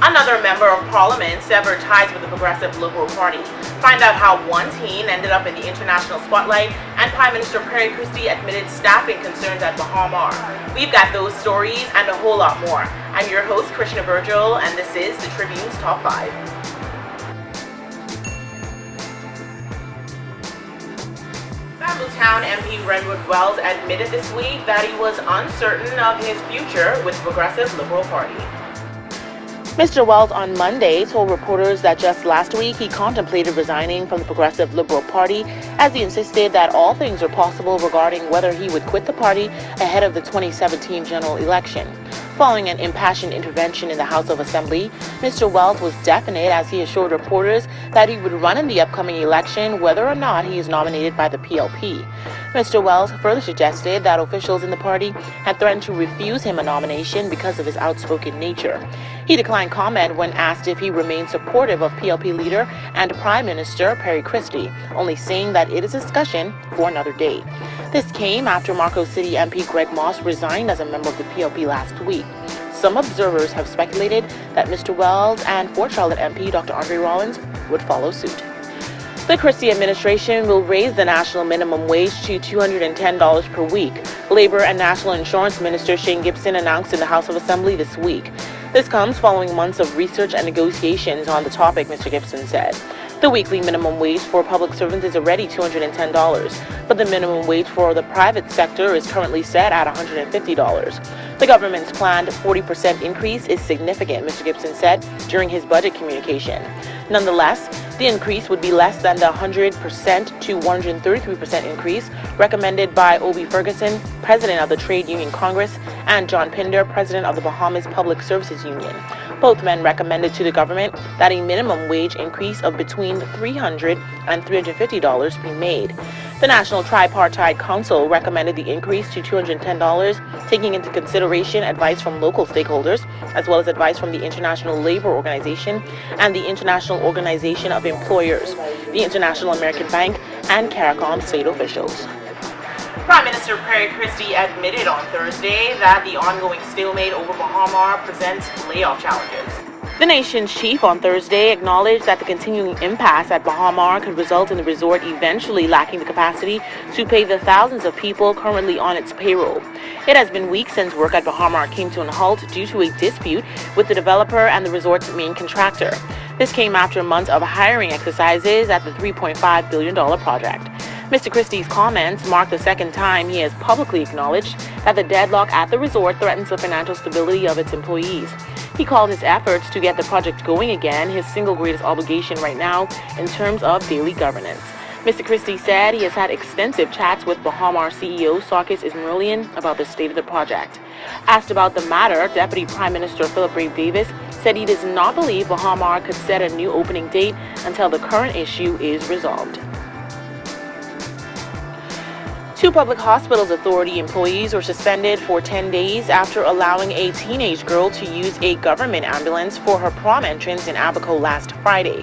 Another member of parliament severed ties with the Progressive Liberal Party. Find out how one teen ended up in the international spotlight, and Prime Minister Perry Christie admitted staffing concerns at Bahamar. We've got those stories and a whole lot more. I'm your host, Krishna Virgil, and this is the Tribune's Top 5. Town MP Renwood Wells admitted this week that he was uncertain of his future with the Progressive Liberal Party. Mr. Wells on Monday told reporters that just last week he contemplated resigning from the Progressive Liberal Party, as he insisted that all things are possible regarding whether he would quit the party ahead of the 2017 general election. Following an impassioned intervention in the House of Assembly, Mr. Wells was definite as he assured reporters that he would run in the upcoming election whether or not he is nominated by the PLP. Mr. Wells further suggested that officials in the party had threatened to refuse him a nomination because of his outspoken nature. He declined comment when asked if he remained supportive of PLP leader and Prime Minister Perry Christie, only saying that it is a discussion for another day. This came after Marco City MP Greg Moss resigned as a member of the PLP last week. Some observers have speculated that Mr. Wells and Fort Charlotte MP Dr. Andre Rollins would follow suit. The Christie administration will raise the national minimum wage to $210 per week. Labor and National Insurance Minister Shane Gibson announced in the House of Assembly this week. This comes following months of research and negotiations on the topic, Mr. Gibson said. The weekly minimum wage for public servants is already $210, but the minimum wage for the private sector is currently set at $150. The government's planned 40% increase is significant, Mr. Gibson said during his budget communication. Nonetheless, the increase would be less than the 100% to 133% increase recommended by Obie Ferguson, president of the Trade Union Congress, and John Pinder, president of the Bahamas Public Services Union. Both men recommended to the government that a minimum wage increase of between $300 and $350 be made. The National Tripartite Council recommended the increase to $210, taking into consideration advice from local stakeholders, as well as advice from the International Labor Organization and the International Organization of Employers, the International American Bank, and CARICOM state officials. Prime Minister Perry Christie admitted on Thursday that the ongoing stalemate over Bahamar presents layoff challenges. The nation's chief on Thursday acknowledged that the continuing impasse at Bahamar could result in the resort eventually lacking the capacity to pay the thousands of people currently on its payroll. It has been weeks since work at Bahamar came to a halt due to a dispute with the developer and the resort's main contractor. This came after months of hiring exercises at the $3.5 billion project. Mr. Christie's comments mark the second time he has publicly acknowledged that the deadlock at the resort threatens the financial stability of its employees. He called his efforts to get the project going again his single greatest obligation right now in terms of daily governance. Mr. Christie said he has had extensive chats with Bahamar CEO Sarkis Ismailian about the state of the project. Asked about the matter, Deputy Prime Minister Philip Brave Davis said he does not believe Bahamar could set a new opening date until the current issue is resolved. Two Public Hospitals Authority employees were suspended for 10 days after allowing a teenage girl to use a government ambulance for her prom entrance in Abaco last Friday.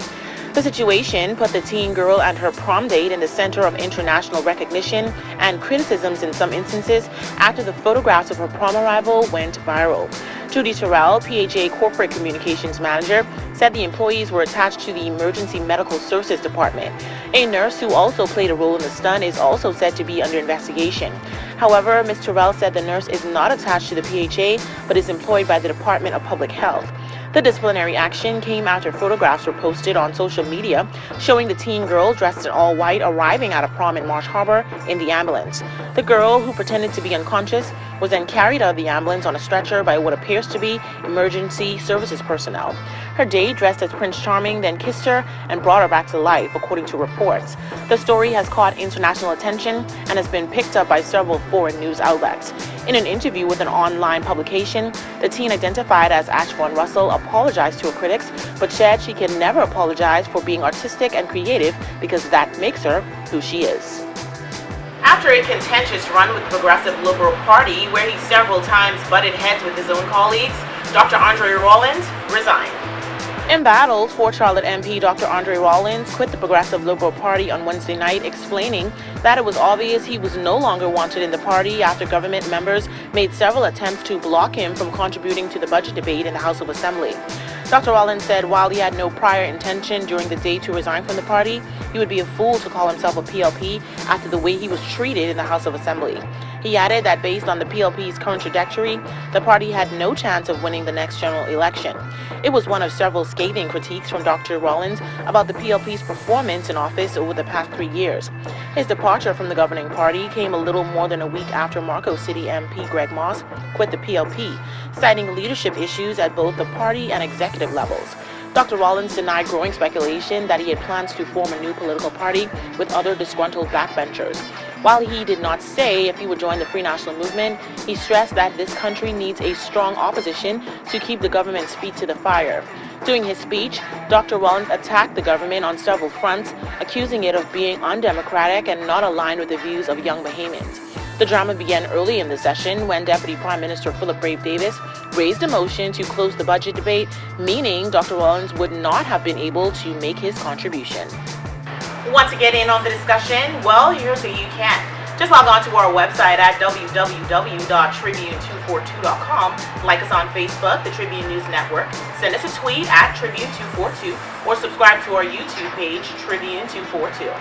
The situation put the teen girl and her prom date in the center of international recognition and criticisms in some instances after the photographs of her prom arrival went viral. Judy Terrell, PHA Corporate Communications Manager, said the employees were attached to the Emergency Medical Services Department. A nurse who also played a role in the stunt is also said to be under investigation. However, Ms. Terrell said the nurse is not attached to the PHA but is employed by the Department of Public Health. The disciplinary action came after photographs were posted on social media showing the teen girl dressed in all white arriving at a prom in Marsh Harbor in the ambulance. The girl, who pretended to be unconscious, was then carried out of the ambulance on a stretcher by what appears to be emergency services personnel. Her date, dressed as Prince Charming, then kissed her and brought her back to life, according to reports. The story has caught international attention and has been picked up by several foreign news outlets. In an interview with an online publication, the teen identified as Ashvon Russell apologized to her critics, but said she can never apologize for being artistic and creative because that makes her who she is. After a contentious run with the Progressive Liberal Party, where he several times butted heads with his own colleagues, Dr. Andre Rollins resigned. Embattled, Fort Charlotte MP Dr. Andre Rollins quit the Progressive Liberal Party on Wednesday night, explaining that it was obvious he was no longer wanted in the party after government members made several attempts to block him from contributing to the budget debate in the House of Assembly. Dr. Rollins said while he had no prior intention during the day to resign from the party, he would be a fool to call himself a PLP after the way he was treated in the House of Assembly. He added that based on the PLP's current trajectory, the party had no chance of winning the next general election. It was one of several scathing critiques from Dr. Rollins about the PLP's performance in office over the past 3 years. His departure from the governing party came a little more than a week after Marco City MP Greg Moss quit the PLP, citing leadership issues at both the party and executive levels. Dr. Rollins denied growing speculation that he had plans to form a new political party with other disgruntled backbenchers. While he did not say if he would join the Free National Movement, he stressed that this country needs a strong opposition to keep the government's feet to the fire. During his speech, Dr. Rollins attacked the government on several fronts, accusing it of being undemocratic and not aligned with the views of young Bahamians. The drama began early in the session when Deputy Prime Minister Philip Brave Davis raised a motion to close the budget debate, meaning Dr. Rollins would not have been able to make his contribution. Want to get in on the discussion? Well, here's how you can. Just log on to our website at www.tribune242.com, like us on Facebook, the Tribune News Network, send us a tweet at Tribune242, or subscribe to our YouTube page, Tribune242.